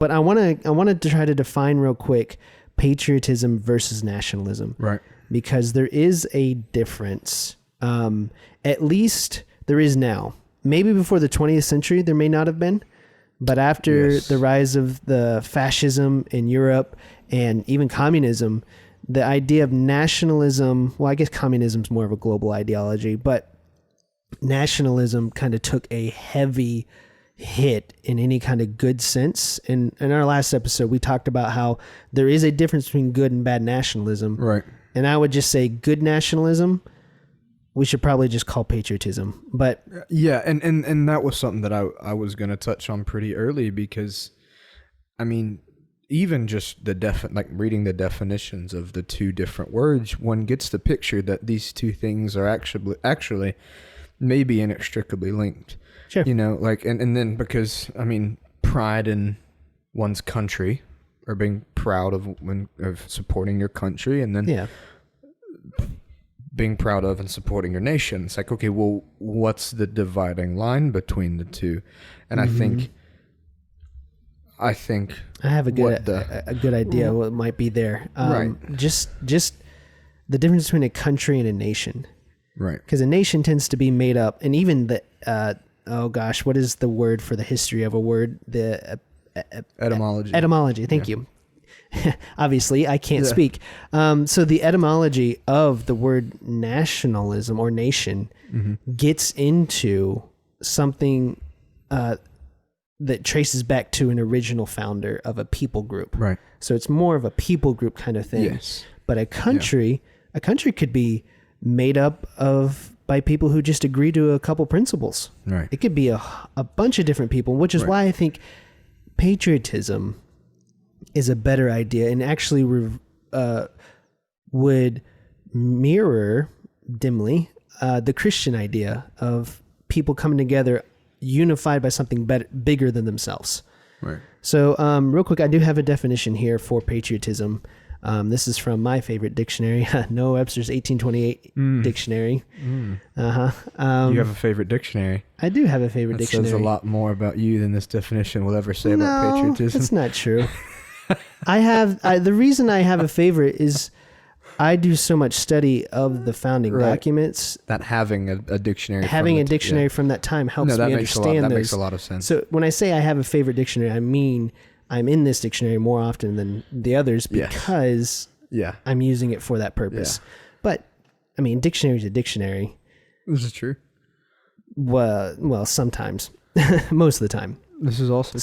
But I wanted to try to define real quick patriotism versus nationalism. Right. Because there is a difference. At least there is now. Maybe before the 20th century, there may not have been. But after the rise of the fascism in Europe and even communism, the idea of nationalism, well, I guess communism is more of a global ideology, but nationalism kind of took a heavy hit in any kind of good sense. And in our last episode, we talked about how there is a difference between good and bad nationalism. Right. And I would just say good nationalism, we should probably just call patriotism. But yeah, and that was something that I was going to touch on pretty early, because I mean, even just reading the definitions of the two different words, one gets the picture that these two things are actually maybe inextricably linked. Sure. You know, like, and then because, I mean, pride in one's country, or being proud of supporting your country, and then being proud of and supporting your nation. It's like, okay, well, what's the dividing line between the two? And I think I have a good idea what might be there. Right. Just the difference between a country and a nation. Right. Because a nation tends to be made up, and even the what is the word for the history of a word? The etymology. Etymology. Thank you. Obviously, I can't speak. So the etymology of the word nationalism or nation gets into something that traces back to an original founder of a people group. Right. So it's more of a people group kind of thing. Yes. But a country could be made up by people who just agree to a couple principles. Right. It could be a bunch of different people, which is why I think patriotism is a better idea, and actually would mirror dimly the Christian idea of people coming together unified by something bigger than themselves. Right. So real quick, I do have a definition here for patriotism. This is from my favorite dictionary, Noah Webster's 1828 dictionary. You have a favorite dictionary. I do have a favorite dictionary. That says a lot more about you than this definition will ever say about patriotism. That's not true. The reason I have a favorite is I do so much study of the founding documents. That having a dictionary from that time helps me understand that makes a lot of sense. So when I say I have a favorite dictionary, I mean I'm in this dictionary more often than the others because I'm using it for that purpose. Yeah. But, I mean, dictionary is a dictionary. This is true. Well, sometimes. Most of the time. This is also true.